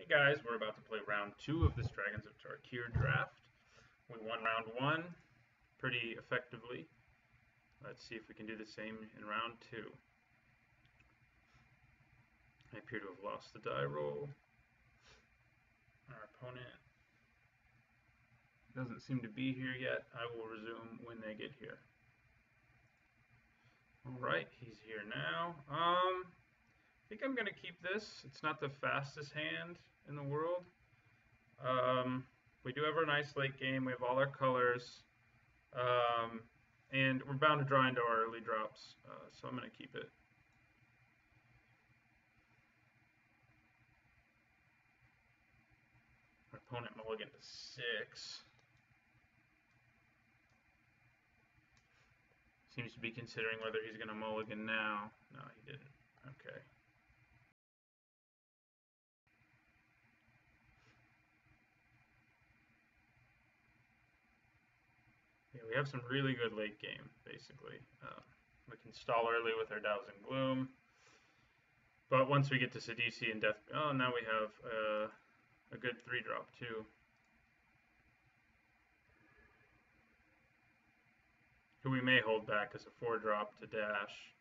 Hey guys, we're about to play round 2 of this Dragons of Tarkir draft. We won round 1 pretty effectively. Let's see if we can do the same in round 2. I appear to have lost the die roll. Our opponent doesn't seem to be here yet. I will resume when they get here. Alright, he's here now. I think I'm going to keep this. It's not the fastest hand in the world. We do have our nice late game. We have all our colors. And we're bound to draw into our early drops, so I'm going to keep it. Our opponent mulligan to 6. Seems to be considering whether he's going to mulligan now. No, he didn't. Okay. Yeah, we have some really good late game, basically. We can stall early with our Dowsing Gloom. But once we get to Sidisi and Death... Oh, now we have a good 3-drop, too. Who we may hold back as a 4-drop to dash.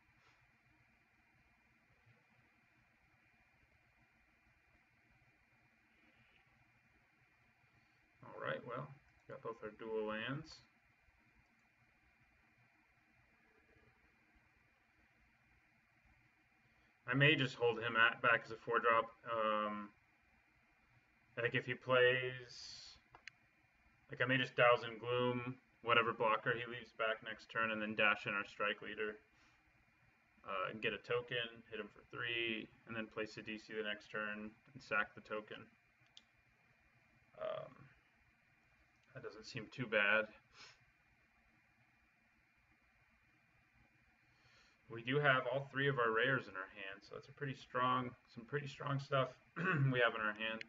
Alright, well, got both our dual lands. I may just hold him back as a 4-drop. Like if he plays... Like I may just Dowsing Gloom whatever blocker he leaves back next turn and then dash in our Strike Leader. And get a token, hit him for 3, and then play Sidisi the next turn and sack the token. That doesn't seem too bad. We do have all 3 of our rares in our hand, so that's a pretty strong, some pretty strong stuff we have in our hand. I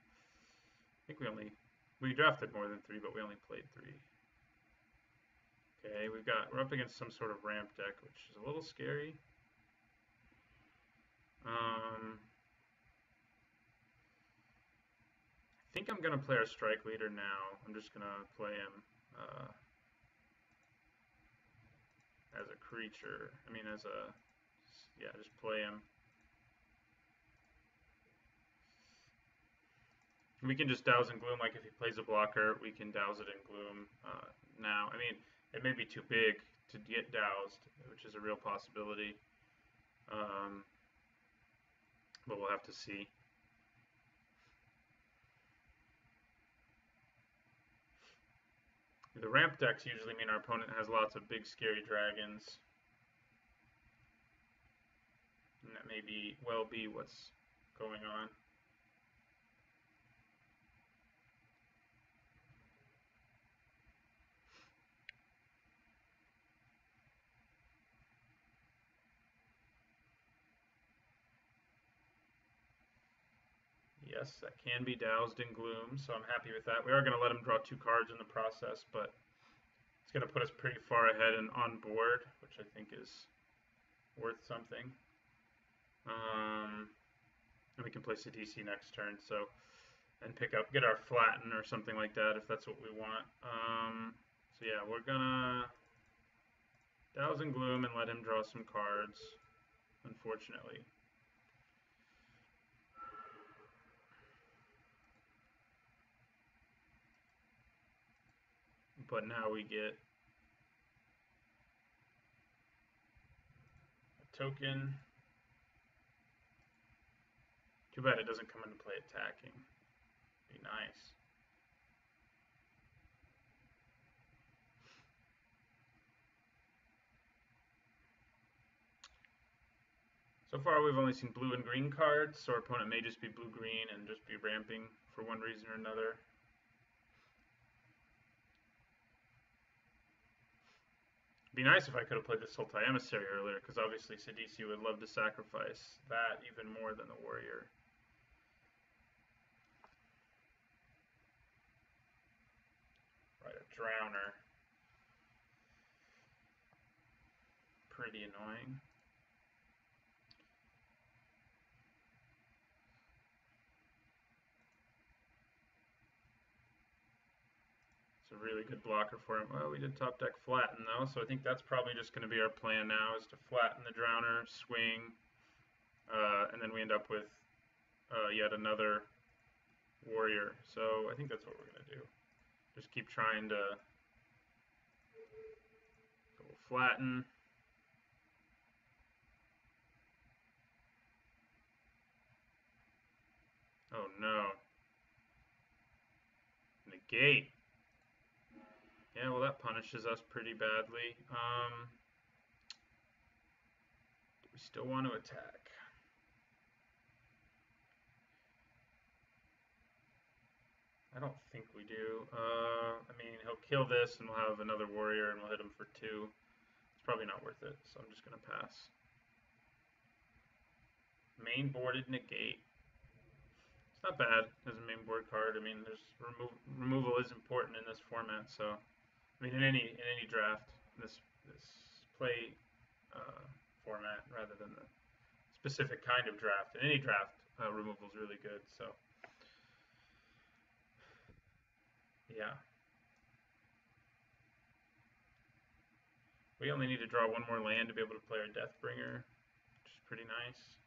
think we drafted more than 3, but we only played 3. Okay, we're up against some sort of ramp deck, which is a little scary. I think I'm gonna play our Strike Leader now. I'm just gonna play him as a creature. I mean, just play him. We can just Dowsing Gloom, like if he plays a blocker, we can douse it in Gloom now. I mean, it may be too big to get doused, which is a real possibility. But we'll have to see. The ramp decks usually mean our opponent has lots of big, scary dragons. And that may well be what's going on. Yes, that can be doused in Gloom, so I'm happy with that. We are going to let him draw 2 cards in the process, but it's going to put us pretty far ahead and on board, which I think is worth something. And we can play Sidisi next turn, and get our Flatten or something like that if that's what we want. So yeah, we're gonna Dowsing Gloom and let him draw some cards, unfortunately. But now we get a token. Too bad it doesn't come into play attacking. Be nice. So far we've only seen blue and green cards, so our opponent may just be blue-green and just be ramping for one reason or another. It'd be nice if I could have played the Sultai Emissary earlier, because obviously Sidisi would love to sacrifice that even more than the Warrior. Right, a Drowner. Pretty annoying. It's a really good blocker for him. Well, we did top deck flatten though, so I think that's probably just going to be our plan now, is to flatten the Drowner, swing, and then we end up with yet another warrior. So I think that's what we're going to do. Just keep trying to go flatten. Oh no. Negate. Yeah, well that punishes us pretty badly. Do we still want to attack? I don't think we do. I mean, he'll kill this and we'll have another warrior and we'll hit him for 2. It's probably not worth it, so I'm just going to pass. Main boarded negate. It's not bad as a main board card. I mean, there's removal is important in this format, so I mean in any draft, this play format rather than the specific kind of draft. In any draft, removal is really good. So yeah, we only need to draw one more land to be able to play our Deathbringer, which is pretty nice.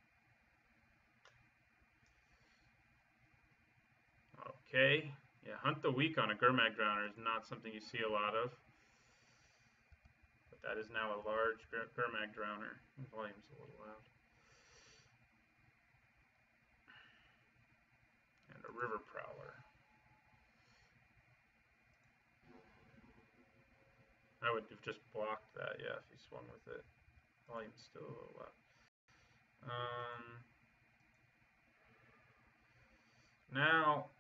Okay, yeah, Hunt the Weak on a Gurmag Drowner is not something you see a lot of. But that is now a large Gurmag Drowner. The volume's a little loud. And a River Prowler. I would have just blocked that, yeah, if he swung with it. Volume's still a little loud. Now,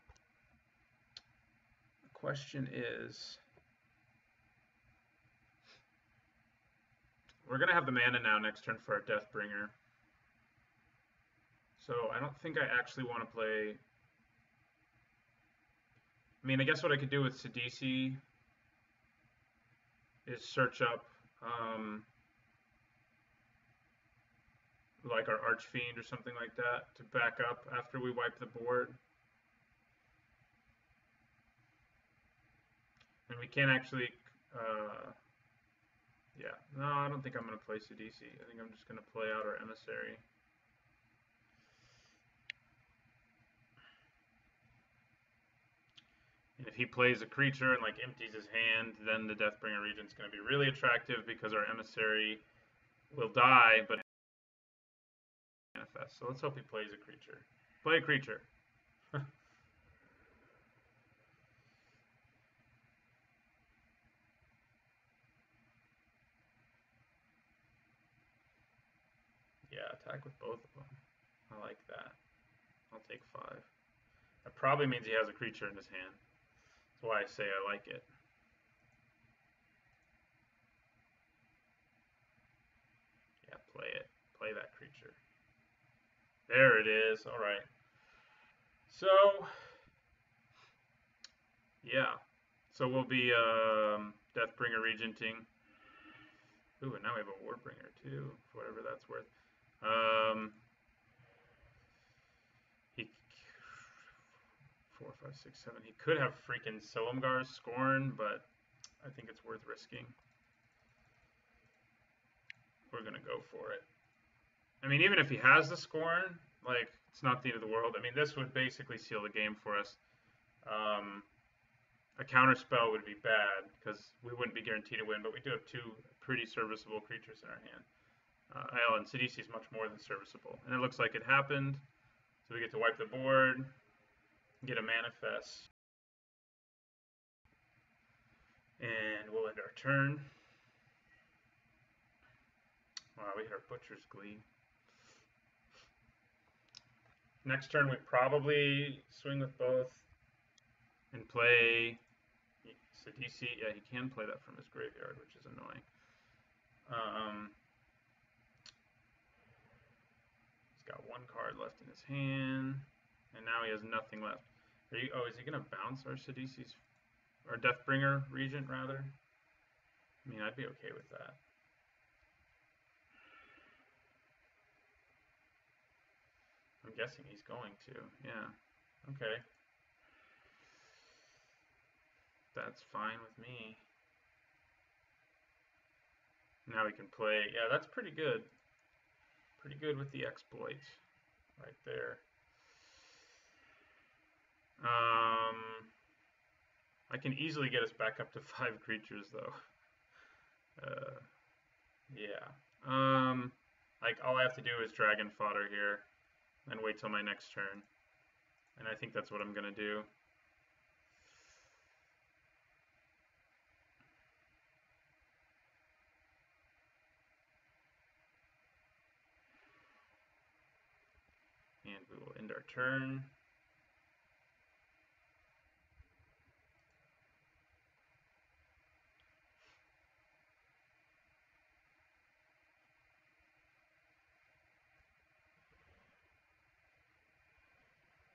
the question is, we're going to have the mana now next turn for our Deathbringer. So I don't think I actually want to play... I mean, I guess what I could do with Sidisi is search up like our Archfiend or something like that to back up after we wipe the board. And we can't actually, yeah, no, I don't think I'm going to play Sidisi. I think I'm just going to play out our Emissary. And if he plays a creature and like empties his hand, then the Deathbringer region is going to be really attractive because our Emissary will die, but manifest. So let's hope he plays a creature. Play a creature. Yeah, attack with both of them. I like that. I'll take 5. That probably means he has a creature in his hand. That's why I say I like it. Yeah, play it. Play that creature. There it is. All right. So, yeah. So we'll be Deathbringer Regenting. Ooh, and now we have a Warbringer too, for whatever that's worth. He 4, 5, 6, 7. He could have freaking Silumgar's Scorn, but I think it's worth risking. We're gonna go for it. I mean, even if he has the Scorn, like, it's not the end of the world. I mean, this would basically seal the game for us. A counterspell would be bad because we wouldn't be guaranteed to win, but we do have 2 pretty serviceable creatures in our hand. And Sidisi is much more than serviceable. And it looks like it happened. So we get to wipe the board, get a manifest, and we'll end our turn. Wow, we hit our Butcher's Glee. Next turn we probably swing with both and play Sidisi. Yeah, he can play that from his graveyard, which is annoying. He's got 1 card left in his hand, and now he has nothing left. Oh, is he going to bounce our Sidisi's, or Deathbringer Regent, rather? I mean, I'd be okay with that. I'm guessing he's going to, yeah. Okay. That's fine with me. Now we can play. Yeah, that's pretty good. Pretty good with the exploits right there. I can easily get us back up to 5 creatures though. Yeah. Like all I have to do is dragon fodder here and wait till my next turn. And I think that's what I'm gonna do. And we will end our turn.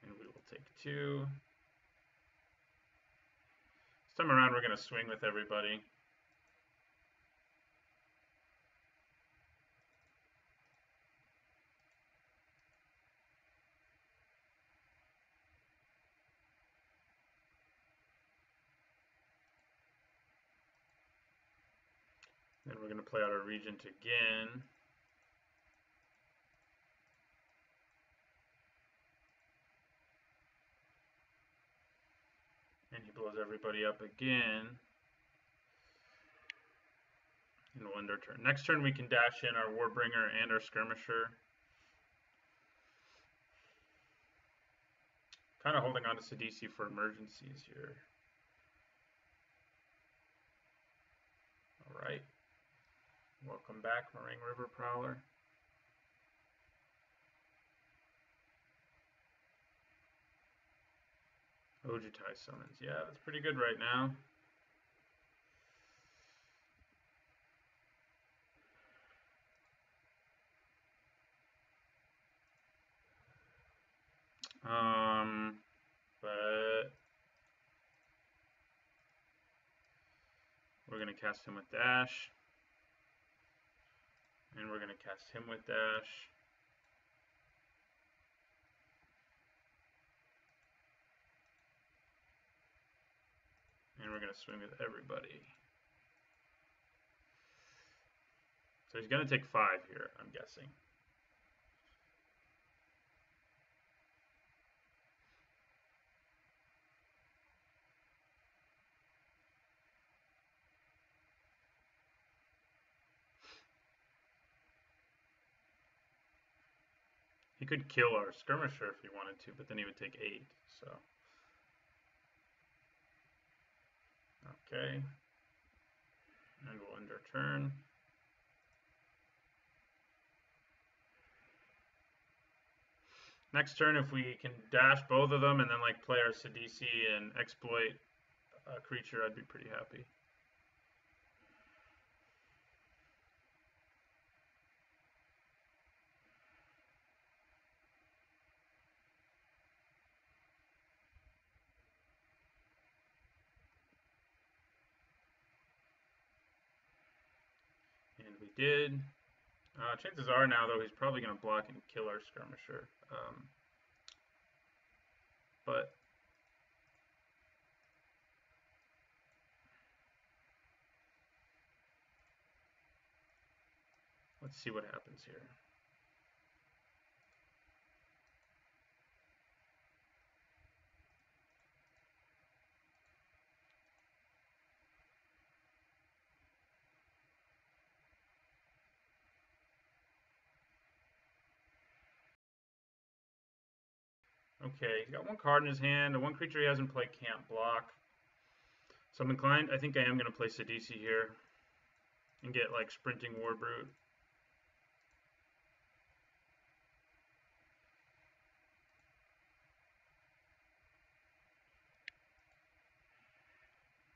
And we will take 2. This time around we're going to swing with everybody. Then we're going to play out our regent again. And he blows everybody up again. And we'll end our turn. Next turn we can dash in our Warbringer and our Skirmisher. Kind of holding on to Sidisi for emergencies here. Alright. Welcome back, Meringue River Prowler. Ojutai summons. Yeah, that's pretty good right now. But we're going to cast him with Dash. And we're going to cast him with Dash. And we're going to swing with everybody. So he's going to take 5 here, I'm guessing. He could kill our Skirmisher if he wanted to, but then he would take 8, so. Okay. And we'll end our turn. Next turn, if we can dash both of them and then like play our Sidisi and exploit a creature, I'd be pretty happy. And we did. Chances are now, though, he's probably going to block and kill our Skirmisher. But let's see what happens here. Okay, he's got 1 card in his hand, and 1 creature he hasn't played can't block. So I'm inclined, I think I am going to play Sidisi here and get like Sprinting Warbrute.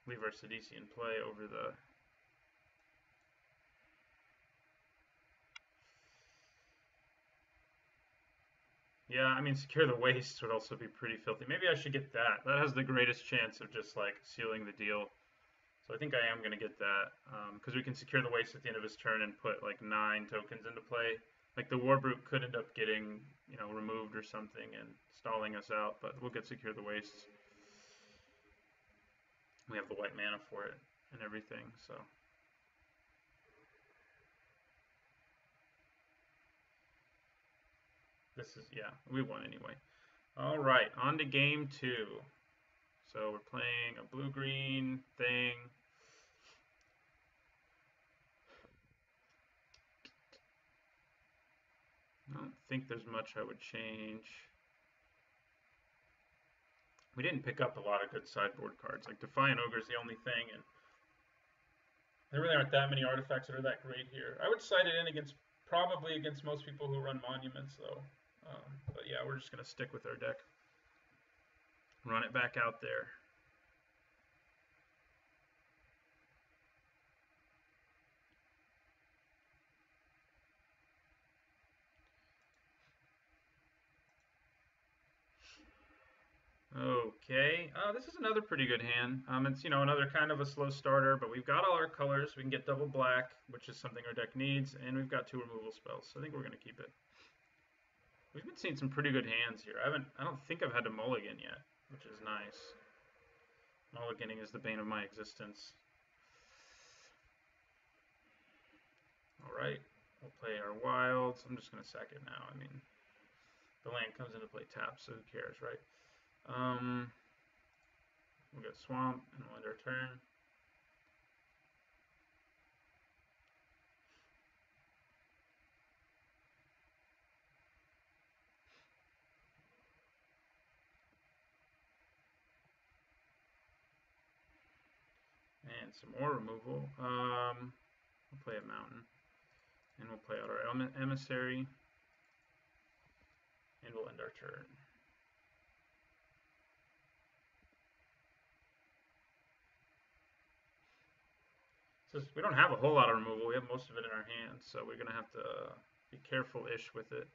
Leave our Sidisi in play over the... Yeah, I mean, Secure the Waste would also be pretty filthy. Maybe I should get that. That has the greatest chance of just, like, sealing the deal. So I think I am going to get that. Because we can Secure the Waste at the end of his turn and put, like, 9 tokens into play. Like, the Warbrute could end up getting, you know, removed or something and stalling us out. But we'll get Secure the Waste. We have the white mana for it and everything, so. This is, yeah, we won anyway. All right, on to game 2. So we're playing a blue-green thing. I don't think there's much I would change. We didn't pick up a lot of good sideboard cards. Like Defiant Ogre is the only thing, and there really aren't that many artifacts that are that great here. I would side it in against, probably against most people who run Monuments, though. But yeah, we're just going to stick with our deck. Run it back out there. Okay, this is another pretty good hand. It's, another kind of a slow starter, but we've got all our colors. We can get double black, which is something our deck needs, and we've got 2 removal spells, so I think we're going to keep it. We've been seeing some pretty good hands here. I don't think I've had to mulligan yet, which is nice. Mulliganing is the bane of my existence. All right, we'll play our wilds. I'm just going to sack it now. I mean, the land comes into play tap, so who cares, right? We'll get swamp and we'll end our turn. And some more removal. We'll play a mountain. And we'll play out our emissary. And we'll end our turn. So we don't have a whole lot of removal. We have most of it in our hands, so we're going to have to be careful-ish with it.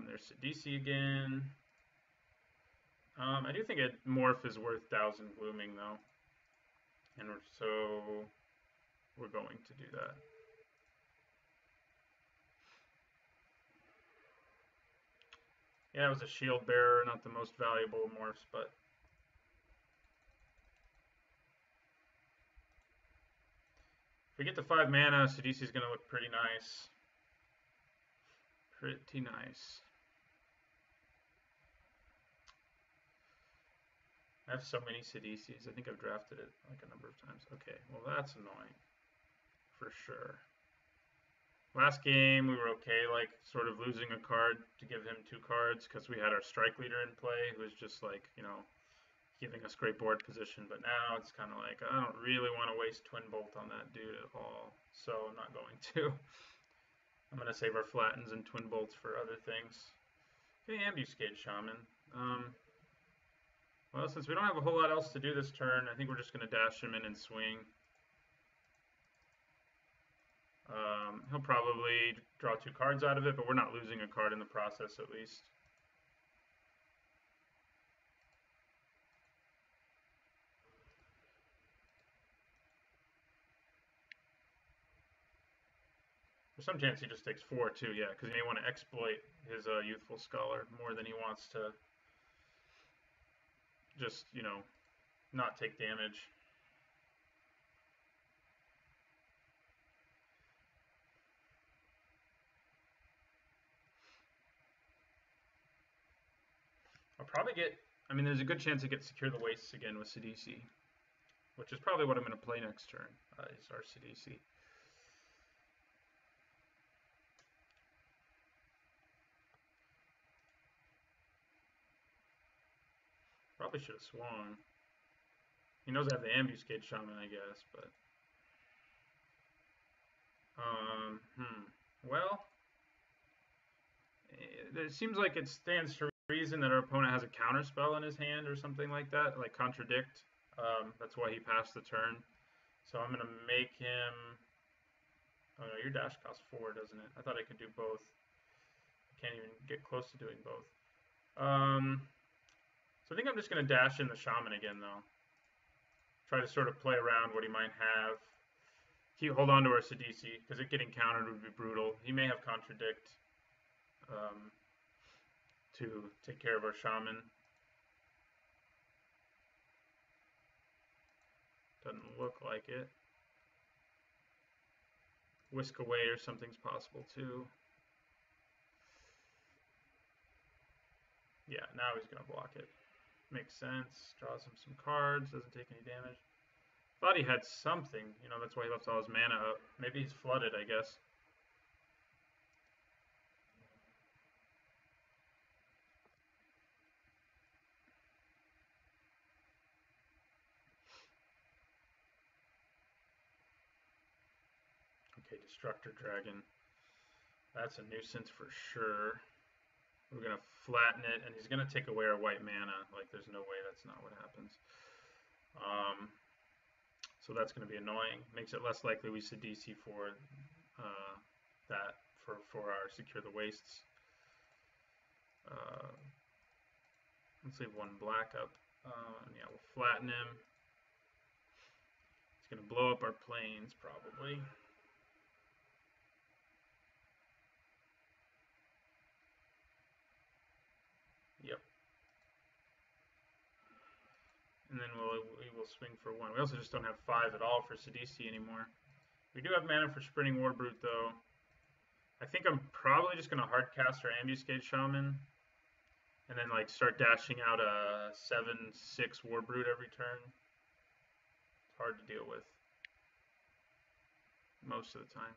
There's DC again. I do think a morph is worth Thousand Glooming, though. And so we're going to do that. Yeah, it was a shield bearer, not the most valuable morphs, but if we get to 5 mana, Sidisi is going to look pretty nice. Pretty nice. I have so many Sidisis. I think I've drafted it like a number of times. Okay, well that's annoying. For sure. Last game we were okay, like sort of losing a card to give him 2 cards because we had our strike leader in play who was just like, giving us great board position. But now it's kind of like, I don't really want to waste Twin Bolt on that dude at all. So I'm not going to. I'm going to save our Flattens and Twin Bolts for other things. Okay, Ambuscade Shaman. Well, since we don't have a whole lot else to do this turn, I think we're just going to dash him in and swing. He'll probably draw 2 cards out of it, but we're not losing a card in the process at least. There's some chance he just takes 4 too, yeah, because he may want to exploit his Youthful Scholar more than he wants to just, not take damage. I'll probably get, there's a good chance I get Secure the Wastes again with Sidisi, which is probably what I'm going to play next turn, is our Sidisi. Probably should have swung. He knows I have the Ambuscade Shaman, I guess, but... Well, it seems like it stands to reason that our opponent has a counterspell in his hand or something like that, like Contradict. That's why he passed the turn. So I'm going to make him... Oh no, your dash costs 4, doesn't it? I thought I could do both. I can't even get close to doing both. So I think I'm just going to dash in the Shaman again, though. Try to sort of play around what he might have. Hold on to our Sidisi, because it getting countered would be brutal. He may have Contradict to take care of our Shaman. Doesn't look like it. Whisk away or something's possible too. Yeah, now he's going to block it. Makes sense. Draws him some cards. Doesn't take any damage. Thought he had something. You know, that's why he left all his mana up. Maybe he's flooded, I guess. Okay, Destructor Dragon. That's a nuisance for sure. We're going to flatten it, and he's going to take away our white mana. Like, there's no way that's not what happens. So that's going to be annoying. Makes it less likely we Sidisi for that, for our Secure the Wastes. Let's leave one black up. Yeah, we'll flatten him. He's going to blow up our plains, probably. Yep. And then we will swing for 1. We also just don't have 5 at all for Sidisi anymore. We do have mana for Sprinting Warbrute, though. I think I'm probably just going to hardcast our Ambuscade Shaman. And then, like, start dashing out a 7/6 Warbrute every turn. It's hard to deal with. Most of the time.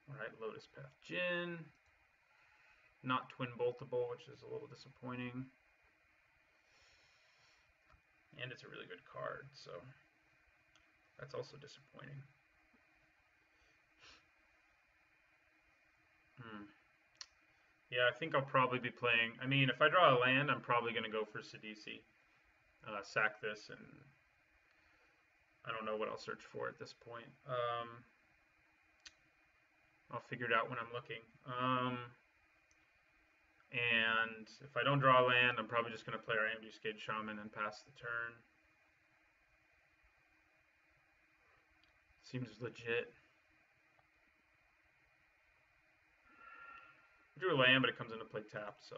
Alright, Lotus Path Djinn. Not Twin Boltable, which is a little disappointing. And it's a really good card, so that's also disappointing. Yeah, I think I'll probably be playing. I mean, if I draw a land, I'm probably going to go for Sidisi. Sack this, and I don't know what I'll search for at this point. I'll figure it out when I'm looking. And if I don't draw a land, I'm probably just going to play our Ambuscade Shaman and pass the turn. Seems legit. We drew a land, but it comes into play tapped, so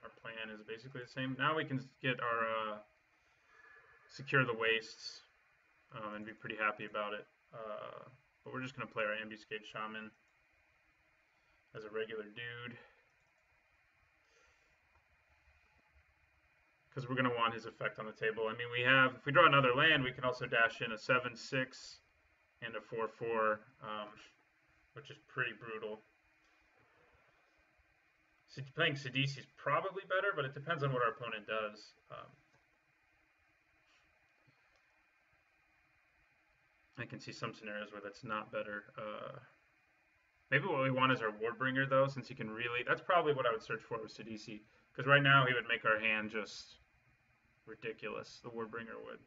our plan is basically the same. Now we can get our Secure the Wastes and be pretty happy about it. But we're just going to play our Ambuscade Shaman as a regular dude. Because we're going to want his effect on the table. I mean, if we draw another land, we can also dash in a 7/6 and a 4/4, which is pretty brutal. So playing Sidisi is probably better, but it depends on what our opponent does. I can see some scenarios where that's not better. Maybe what we want is our Warbringer, though, since he can really... That's probably what I would search for with Sidisi. Because right now he would make our hand just ridiculous. The Warbringer would.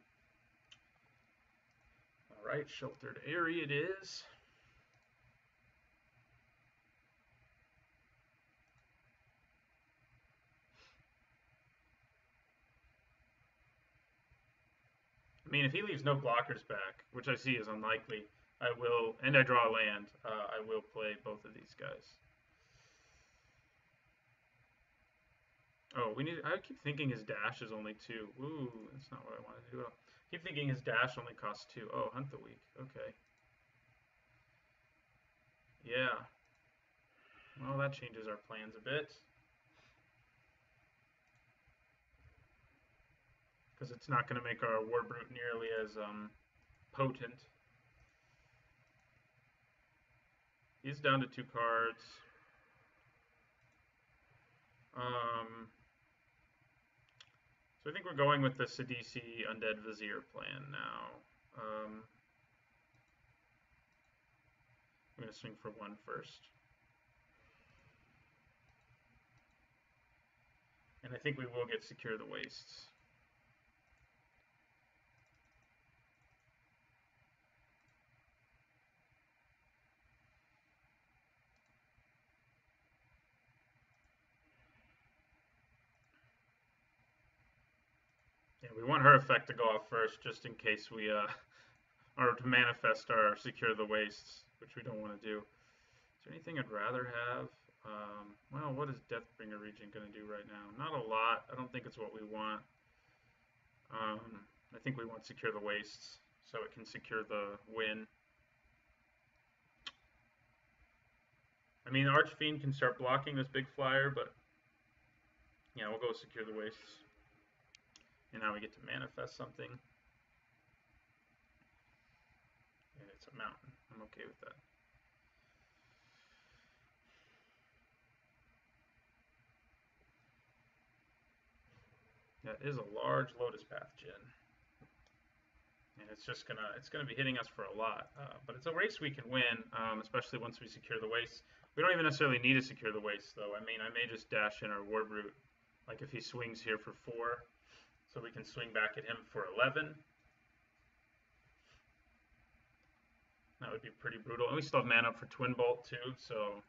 Alright, Sheltered Area it is. I mean, if he leaves no blockers back, which I see is unlikely, I will, and I draw a land, I will play both of these guys. Oh, I keep thinking his dash is only 2. Ooh, that's not what I wanted to do at all. I keep thinking his dash only costs 2. Oh, Hunt the Weak. Okay. Yeah. Well, that changes our plans a bit. Because it's not going to make our Warbrute nearly as potent. He's down to 2 cards. So I think we're going with the Sidisi Undead Vizier plan now. I'm going to swing for 1 first. And I think we will get Secure the Wastes. Yeah, we want her effect to go off first, just in case we or to manifest our Secure the Wastes, which we don't want to do. Is there anything I'd rather have? Well, what is Deathbringer Regent going to do right now? Not a lot. I don't think it's what we want. I think we want Secure the Wastes so it can secure the win. I mean, Archfiend can start blocking this big flyer, but yeah, we'll go Secure the Wastes. And now we get to manifest something. And it's a mountain. I'm okay with that. That is a large Lotus Path Djinn. And it's gonna be hitting us for a lot. But it's a race we can win, especially once we secure the wastes. We don't even necessarily need to secure the wastes, though. I mean, I may just dash in our Warbrute, like if he swings here for 4, so we can swing back at him for 11. That would be pretty brutal. And we still have mana up for Twin Bolt, too, so...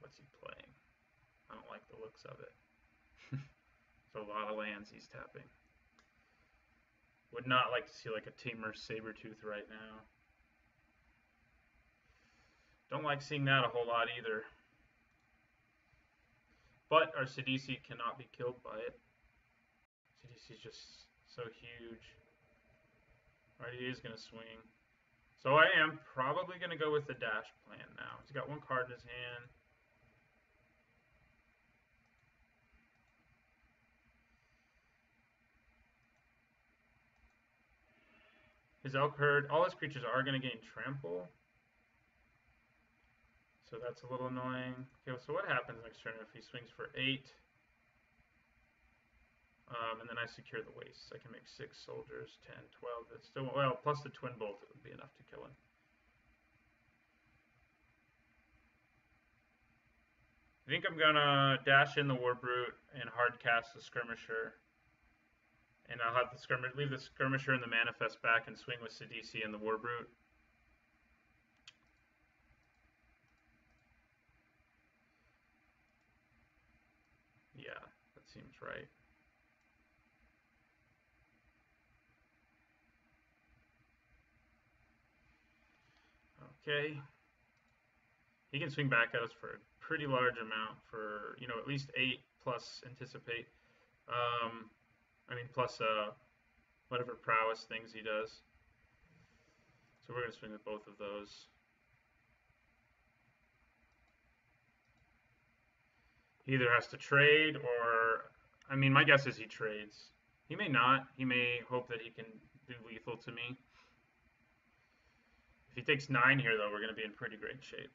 What's he playing? I don't like the looks of it. There's a lot of lands he's tapping. Would not like to see like a Tamer Sabertooth right now. Don't like seeing that a whole lot either. But our Sidisi cannot be killed by it. Sidisi's just so huge. Alright, he is going to swing. So I am probably going to go with the dash plan now. He's got 1 card in his hand. His Elk Herd, all his creatures are going to gain trample. So that's a little annoying. Okay, so what happens next turn if he swings for 8? And then I secure the wastes. I can make 6 soldiers, 10, 12. That's still, well, plus the Twin Bolt, it would be enough to kill him. I think I'm going to dash in the Warbrute and hard cast the Skirmisher. And I'll have the leave the Skirmisher and the Manifest back and swing with Sidisi and the Warbrute. Yeah, that seems right. Okay. He can swing back at us for a pretty large amount for, you know, at least 8 plus Anticipate. I mean, plus whatever prowess things he does. So we're going to swing with both of those. He either has to trade or, I mean, my guess is he trades. He may not. He may hope that he can do lethal to me. If he takes 9 here, though, we're going to be in pretty great shape.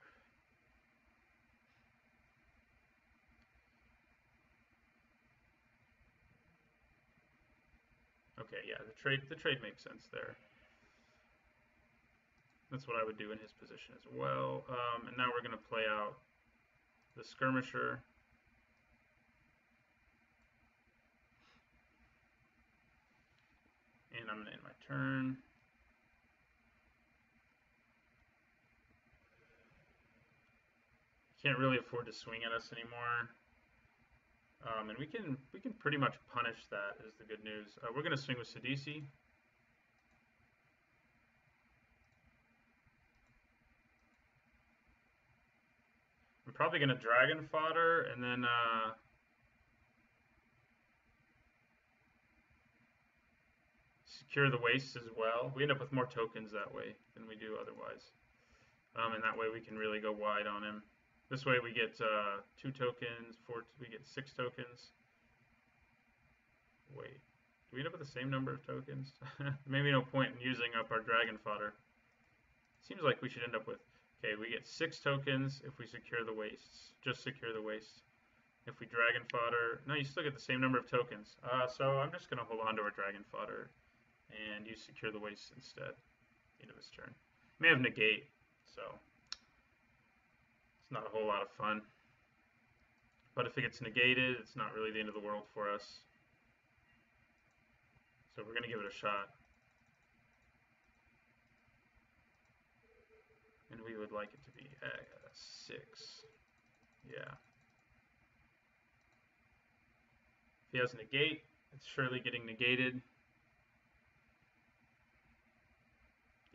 Okay, yeah, the trade makes sense there. That's what I would do in his position as well. And now we're going to play out the Skirmisher. And I'm going to end my turn. Can't really afford to swing at us anymore. And we can pretty much punish that, is the good news. We're going to swing with Sidisi. I'm probably going to Dragon Fodder and then secure the wastes as well. We end up with more tokens that way than we do otherwise. And that way we can really go wide on him. This way we get 2 tokens, we get 6 tokens. Wait, do we end up with the same number of tokens? Maybe no point in using up our Dragon Fodder. Seems like we should end up with, okay, we get 6 tokens if we secure the wastes. Just secure the wastes. If we Dragon Fodder, no, you still get the same number of tokens. So I'm just going to hold on to our Dragon Fodder and use secure the wastes instead. End of his turn. May have negate, so it's not a whole lot of fun. But if it gets negated, it's not really the end of the world for us. So we're going to give it a shot. And we would like it to be 6. Yeah. If he has negate, it's surely getting negated.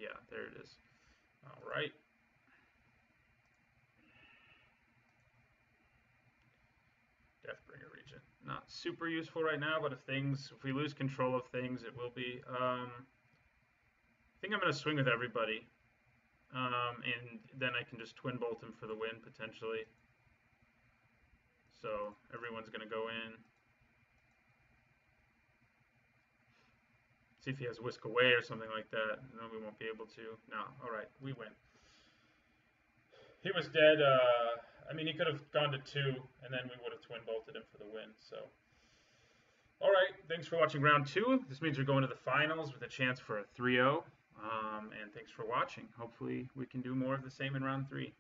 Yeah, there it is. All right. Deathbringer region. Not super useful right now, but if we lose control of things, it will be. I think I'm going to swing with everybody. And then I can just twin bolt him for the win, potentially. So everyone's going to go in. See if he has Whisk Away or something like that. No, we won't be able to. No. All right, we win. He was dead. I mean, he could have gone to 2, and then we would have twin bolted him for the win. So, all right. Thanks for watching round 2. This means we're going to the finals with a chance for a 3-0. And thanks for watching. Hopefully, we can do more of the same in round 3.